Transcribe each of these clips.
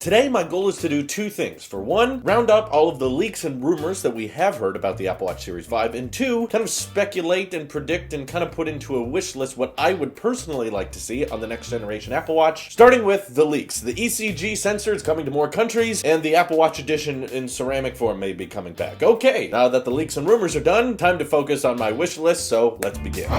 Today, my goal is to do two things. For one, round up all of the leaks and rumors that we have heard about the Apple Watch Series 5, and two, kind of speculate and predict and kind of put into a wish list what I would personally like to see on the next generation Apple Watch, starting with the leaks. The ECG sensor is coming to more countries, and the Apple Watch edition in ceramic form may be coming back. Okay, now that the leaks and rumors are done, time to focus on my wish list, so let's begin.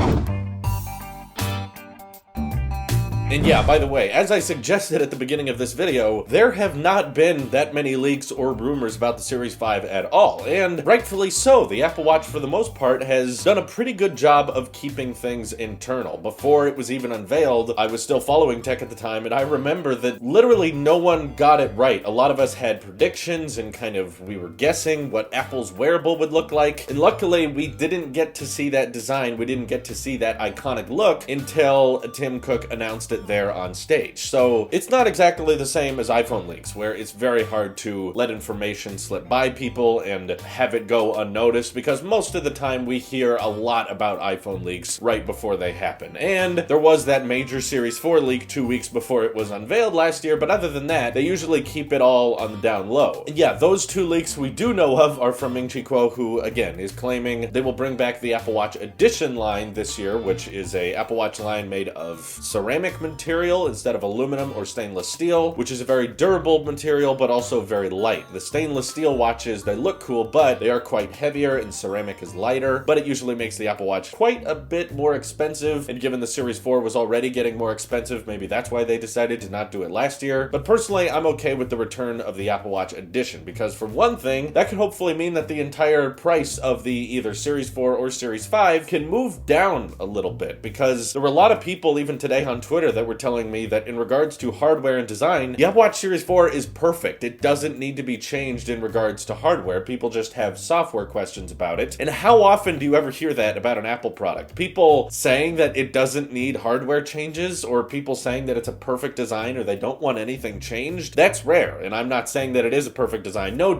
And yeah, by the way, as I suggested at the beginning of this video, there have not been that many leaks or rumors about the Series 5 at all, and rightfully so. The Apple Watch, for the most part, has done a pretty good job of keeping things internal. Before it was even unveiled, I was still following tech at the time, and I remember that literally no one got it right. A lot of us had predictions, and we were guessing what Apple's wearable would look like, and luckily we didn't get to see that design, we didn't get to see that iconic look until Tim Cook announced it there on stage. So it's not exactly the same as iPhone leaks, where it's very hard to let information slip by people and have it go unnoticed, because most of the time we hear a lot about iPhone leaks right before they happen. And there was that major Series 4 leak 2 weeks before it was unveiled last year, but other than that, they usually keep it all on the down low. And yeah, those two leaks we do know of are from Ming-Chi Kuo, who again is claiming they will bring back the Apple Watch Edition line this year, which is a Apple Watch line made of ceramic material instead of aluminum or stainless steel, which is a very durable material but also very light. The stainless steel watches, they look cool, but they are quite heavier, and ceramic is lighter, but it usually makes the Apple Watch quite a bit more expensive, and given the Series 4 was already getting more expensive, maybe that's why they decided to not do it last year. But personally, I'm okay with the return of the Apple Watch Edition, because for one thing, that could hopefully mean that the entire price of the either Series 4 or Series 5 can move down a little bit, because there were a lot of people even today on Twitter that were telling me that in regards to hardware and design, the Apple Watch Series 4 is perfect. It doesn't need to be changed in regards to hardware. People just have software questions about it. And how often do you ever hear that about an Apple product? People saying that it doesn't need hardware changes, or people saying that it's a perfect design or they don't want anything changed? That's rare, and I'm not saying that it is a perfect design. No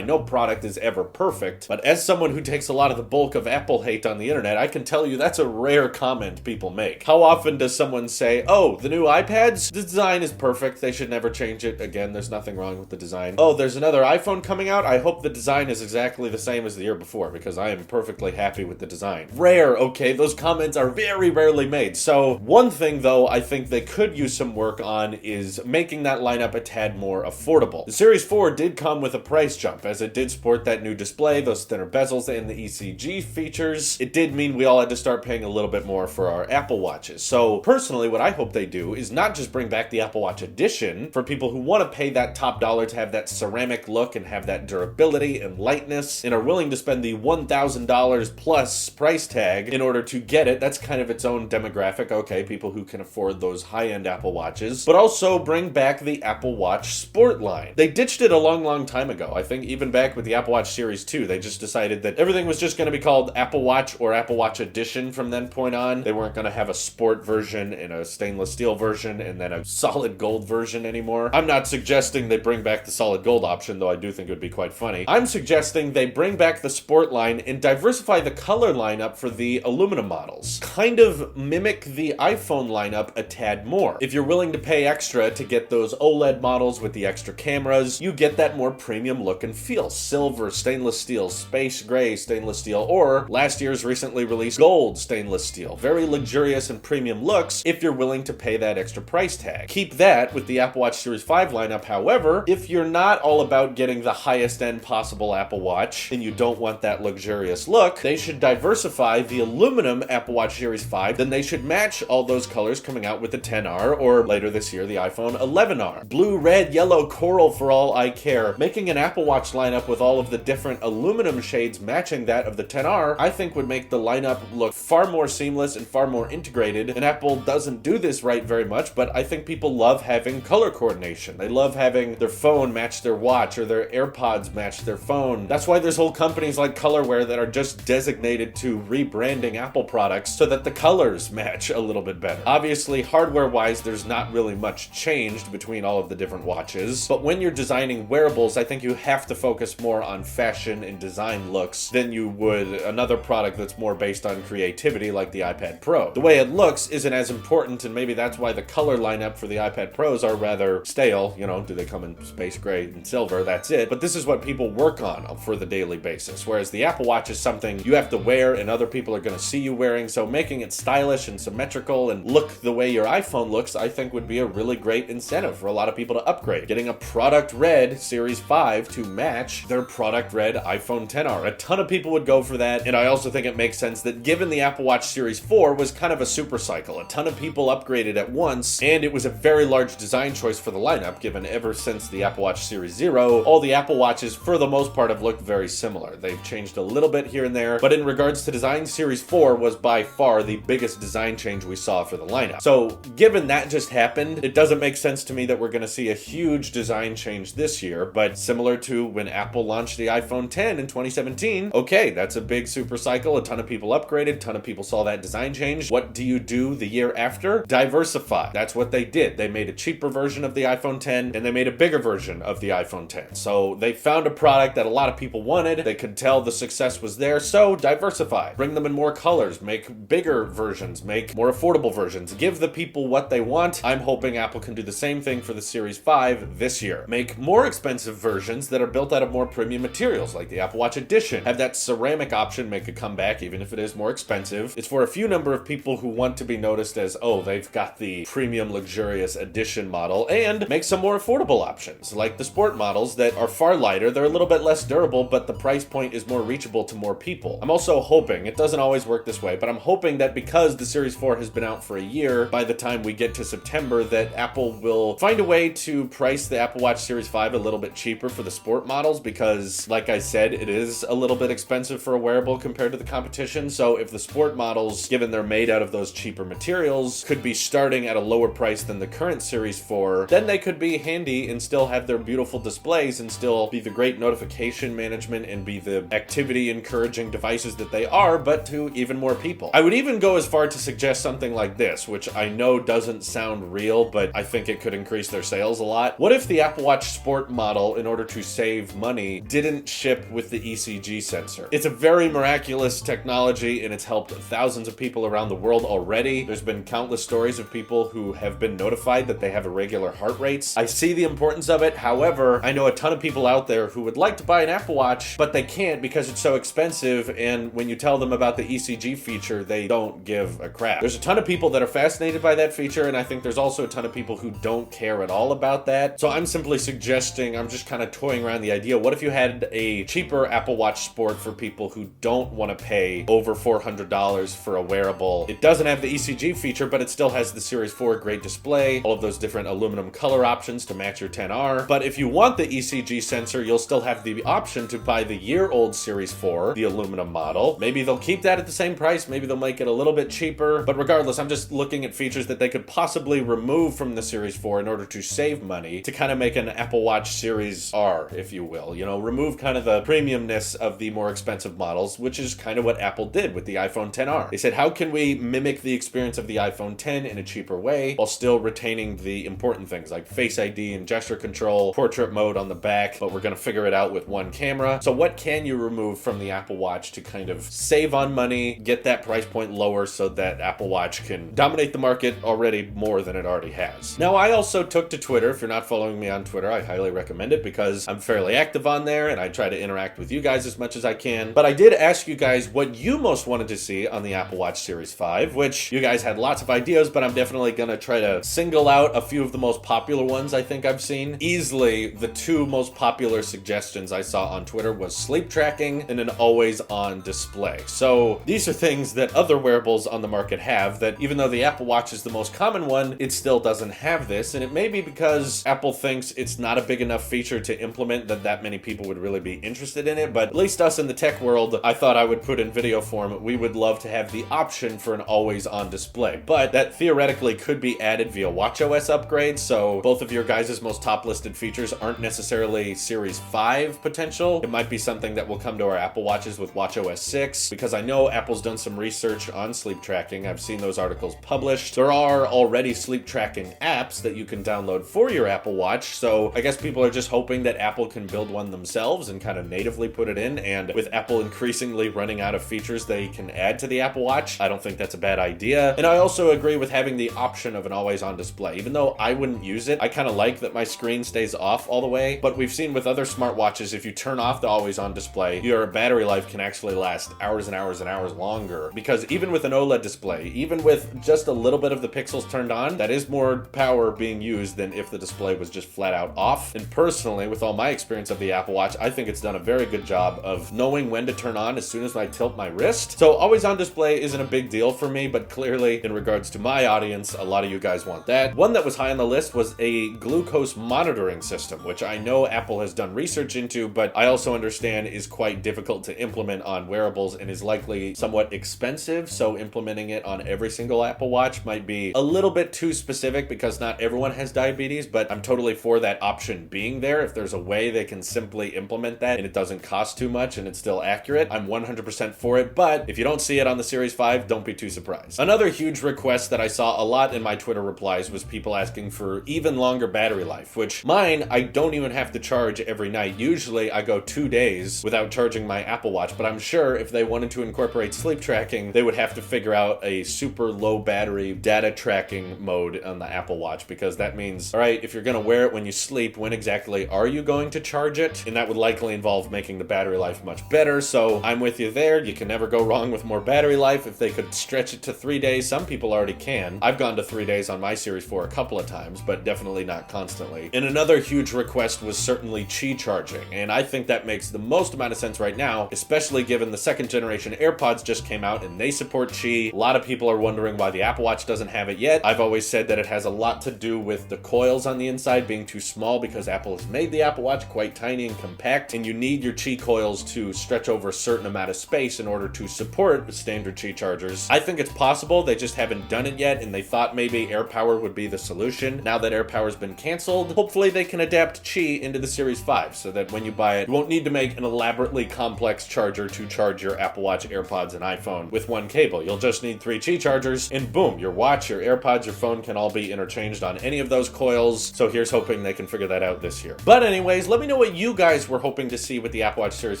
product is ever perfect. But as someone who takes a lot of the bulk of Apple hate on the internet, I can tell you that's a rare comment people make. How often does someone say, oh, the new iPads, the design is perfect, they should never change it. Again, there's nothing wrong with the design. Oh, there's another iPhone coming out, I hope the design is exactly the same as the year before, because I am perfectly happy with the design. Rare, okay, those comments are very rarely made. So one thing though I think they could use some work on is making that lineup a tad more affordable. The Series 4 did come with a price jump, as it did sport that new display, those thinner bezels, and the ECG features. It did mean we all had to start paying a little bit more for our Apple Watches. So personally, what I hope they do is not just bring back the Apple Watch Edition for people who want to pay that top dollar to have that ceramic look and have that durability and lightness and are willing to spend the $1,000 plus price tag in order to get it. That's kind of its own demographic, okay, people who can afford those high-end Apple Watches, but also bring back the Apple Watch Sport line. They ditched it a long time ago. I think even back with the Apple Watch Series 2, they just decided that everything was just going to be called Apple Watch or Apple Watch Edition from then point on. They weren't going to have a sport version and a stainless steel version and then a solid gold version anymore. I'm not suggesting they bring back the solid gold option, though I do think it would be quite funny. I'm suggesting they bring back the sport line and diversify the color lineup for the aluminum models. Kind of mimic the iPhone lineup a tad more. If you're willing to pay extra to get those OLED models with the extra cameras, you get that more premium look and feel. Silver, stainless steel, space gray stainless steel, or last year's recently released gold stainless steel. Very luxurious and premium looks if you're willing to pay that extra price tag. Keep that with the Apple Watch Series 5 lineup. However, if you're not all about getting the highest end possible Apple Watch and you don't want that luxurious look, they should diversify the aluminum Apple Watch Series 5. Then they should match all those colors coming out with the XR, or later this year the iPhone 11R. Blue, red, yellow, coral for all I care. Making an Apple Watch lineup with all of the different aluminum shades matching that of the XR, I think would make the lineup look far more seamless and far more integrated. And Apple doesn't do this right very much, but I think people love having color coordination. They love having their phone match their watch or their AirPods match their phone. That's why there's whole companies like Colorware that are just designated to rebranding Apple products so that the colors match a little bit better. Obviously, hardware-wise, there's not really much changed between all of the different watches, but when you're designing wearables, I think you have to focus more on fashion and design looks than you would another product that's more based on creativity like the iPad Pro. The way it looks isn't as important, and maybe that's why the color lineup for the iPad Pros are rather stale. You know, do they come in space gray and silver? That's it. But this is what people work on for the daily basis. Whereas the Apple Watch is something you have to wear and other people are going to see you wearing. So making it stylish and symmetrical and look the way your iPhone looks, I think would be a really great incentive for a lot of people to upgrade. Getting a product red Series 5 to match their product red iPhone XR. A ton of people would go for that. And I also think it makes sense that given the Apple Watch Series 4 was kind of a super cycle, a ton of people upgraded at once, and it was a very large design choice for the lineup, given ever since the Apple Watch Series 0, all the Apple Watches for the most part have looked very similar. They've changed a little bit here and there, but in regards to design, Series 4 was by far the biggest design change we saw for the lineup. So given that just happened, it doesn't make sense to me that we're going to see a huge design change this year, but similar to when Apple launched the iPhone X in 2017, okay, that's a big super cycle, a ton of people upgraded, a ton of people saw that design change. What do you do the year after? Diversify. That's what they did. They made a cheaper version of the iPhone X and they made a bigger version of the iPhone X. So they found a product that a lot of people wanted. They could tell the success was there, so diversify. Bring them in more colors, make bigger versions, make more affordable versions, give the people what they want. I'm hoping Apple can do the same thing for the Series 5 this year. Make more expensive versions that are built out of more premium materials, like the Apple Watch Edition. Have that ceramic option make a comeback, even if it is more expensive. It's for a few number of people who want to be noticed as, oh, they've got the premium luxurious edition model, and make some more affordable options, like the sport models that are far lighter. They're a little bit less durable, but the price point is more reachable to more people. I'm also hoping, it doesn't always work this way, but I'm hoping that because the Series 4 has been out for a year, by the time we get to September, that Apple will find a way to price the Apple Watch Series 5 a little bit cheaper for the sport models, because like I said, it is a little bit expensive for a wearable compared to the competition. So if the sport models, given they're made out of those cheaper materials, could be starting at a lower price than the current Series 4, then they could be handy and still have their beautiful displays and still be the great notification management and be the activity encouraging devices that they are, but to even more people. I would even go as far to suggest something like this, which I know doesn't sound real, but I think it could increase their sales a lot. What if the Apple Watch Sport model, in order to save money, didn't ship with the ECG sensor? It's a very miraculous technology and it's helped thousands of people around the world already. There's been countless stories of people who have been notified that they have irregular heart rates. I see the importance of it. However, I know a ton of people out there who would like to buy an Apple Watch, but they can't because it's so expensive, and when you tell them about the ECG feature, they don't give a crap. There's a ton of people that are fascinated by that feature, and I think there's also a ton of people who don't care at all about that. So I'm simply suggesting, I'm just kind of toying around the idea, what if you had a cheaper Apple Watch Sport for people who don't want to pay over $400 for a wearable? It doesn't have the ECG feature, but it still has the Series 4 great display, all of those different aluminum color options to match your XR. But if you want the ECG sensor, you'll still have the option to buy the year-old Series 4, the aluminum model. Maybe they'll keep that at the same price, maybe they'll make it a little bit cheaper, but regardless, I'm just looking at features that they could possibly remove from the Series 4 in order to save money, to kind of make an Apple Watch Series R, if you will. You know, remove kind of the premiumness of the more expensive models, which is kind of what Apple did with the iPhone XR. They said, how can we mimic the experience of the iPhone X in a cheaper way while still retaining the important things like Face ID and gesture control, portrait mode on the back, but we're going to figure it out with one camera. So what can you remove from the Apple Watch to kind of save on money, get that price point lower so that Apple Watch can dominate the market already more than it already has? Now, I also took to Twitter. If you're not following me on Twitter, I highly recommend it because I'm fairly active on there and I try to interact with you guys as much as I can. But I did ask you guys what you most wanted to see on the Apple Watch Series 5, which you guys had lots of ideas, but I'm definitely going to try to single out a few of the most popular ones I think I've seen. Easily, the two most popular suggestions I saw on Twitter was sleep tracking and an always-on display. So these are things that other wearables on the market have, that even though the Apple Watch is the most common one, it still doesn't have this, and it may be because Apple thinks it's not a big enough feature to implement that many people would really be interested in it. But at least us in the tech world, I thought I would put in video form, we would love to have the option for an always-on display, but that theoretically could be added via watchOS upgrades. So both of your guys' most top listed features aren't necessarily Series 5 potential. It might be something that will come to our Apple Watches with watchOS 6, because I know Apple's done some research on sleep tracking. I've seen those articles published. There are already sleep tracking apps that you can download for your Apple Watch, so I guess people are just hoping that Apple can build one themselves and kind of natively put it in, and with Apple increasingly running out of features they can add to the Apple Watch, I don't think that's a bad idea. And I also agree with having having the option of an always-on display. Even though I wouldn't use it, I kind of like that my screen stays off all the way, but we've seen with other smartwatches, if you turn off the always-on display, your battery life can actually last hours and hours and hours longer, because even with an OLED display, even with just a little bit of the pixels turned on, that is more power being used than if the display was just flat out off. And personally, with all my experience of the Apple Watch, I think it's done a very good job of knowing when to turn on as soon as I tilt my wrist. So always on display isn't a big deal for me, but clearly in regards to my audience, a lot of you guys want that. One that was high on the list was a glucose monitoring system, which I know Apple has done research into, but I also understand is quite difficult to implement on wearables and is likely somewhat expensive. So implementing it on every single Apple Watch might be a little bit too specific, because not everyone has diabetes, but I'm totally for that option being there. If there's a way they can simply implement that and it doesn't cost too much and it's still accurate, I'm 100% for it. But if you don't see it on the Series 5, don't be too surprised. Another huge request that I saw a lot in my Twitter replies was people asking for even longer battery life, which mine, I don't even have to charge every night. Usually I go 2 days without charging my Apple Watch, but I'm sure if they wanted to incorporate sleep tracking, they would have to figure out a super low battery data tracking mode on the Apple Watch, because that means, all right, if you're going to wear it when you sleep, when exactly are you going to charge it? And that would likely involve making the battery life much better. So I'm with you there. You can never go wrong with more battery life. If they could stretch it to 3 days, some people already can. I've gone to 3 days on my Series 4 a couple of times, but definitely not constantly. And another huge request was certainly Qi charging, and I think that makes the most amount of sense right now, especially given the second generation AirPods just came out and they support Qi. A lot of people are wondering why the Apple Watch doesn't have it yet. I've always said that it has a lot to do with the coils on the inside being too small, because Apple has made the Apple Watch quite tiny and compact, and you need your Qi coils to stretch over a certain amount of space in order to support standard Qi chargers. I think it's possible, they just haven't done it yet, and they thought maybe AirPower would be the solution. Now that AirPower's been canceled, hopefully they can adapt Qi into the Series 5 so that when you buy it, you won't need to make an elaborately complex charger to charge your Apple Watch, AirPods, and iPhone with one cable. You'll just need 3 Qi chargers, and boom, your watch, your AirPods, your phone can all be interchanged on any of those coils. So here's hoping they can figure that out this year. But anyways, let me know what you guys were hoping to see with the Apple Watch Series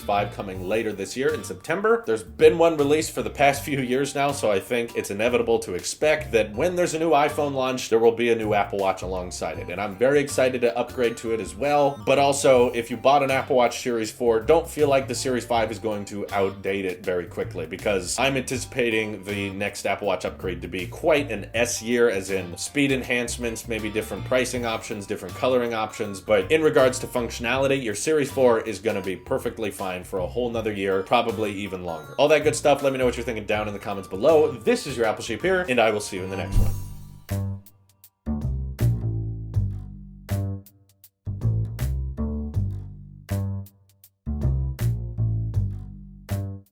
5 coming later this year in September. There's been one released for the past few years now, so I think it's inevitable to expect that when there's a new iPhone launch, there will be a new Apple Watch alongside it. And I'm very excited to upgrade to it as well. But also, if you bought an Apple Watch Series 4, don't feel like the Series 5 is going to outdate it very quickly, because I'm anticipating the next Apple Watch upgrade to be quite an S year, as in speed enhancements, maybe different pricing options, different coloring options. But in regards to functionality, your Series 4 is going to be perfectly fine for a whole nother year, probably even longer. All that good stuff. Let me know what you're thinking down in the comments below. This is your Apple Sheep here, and I will see you in the next one.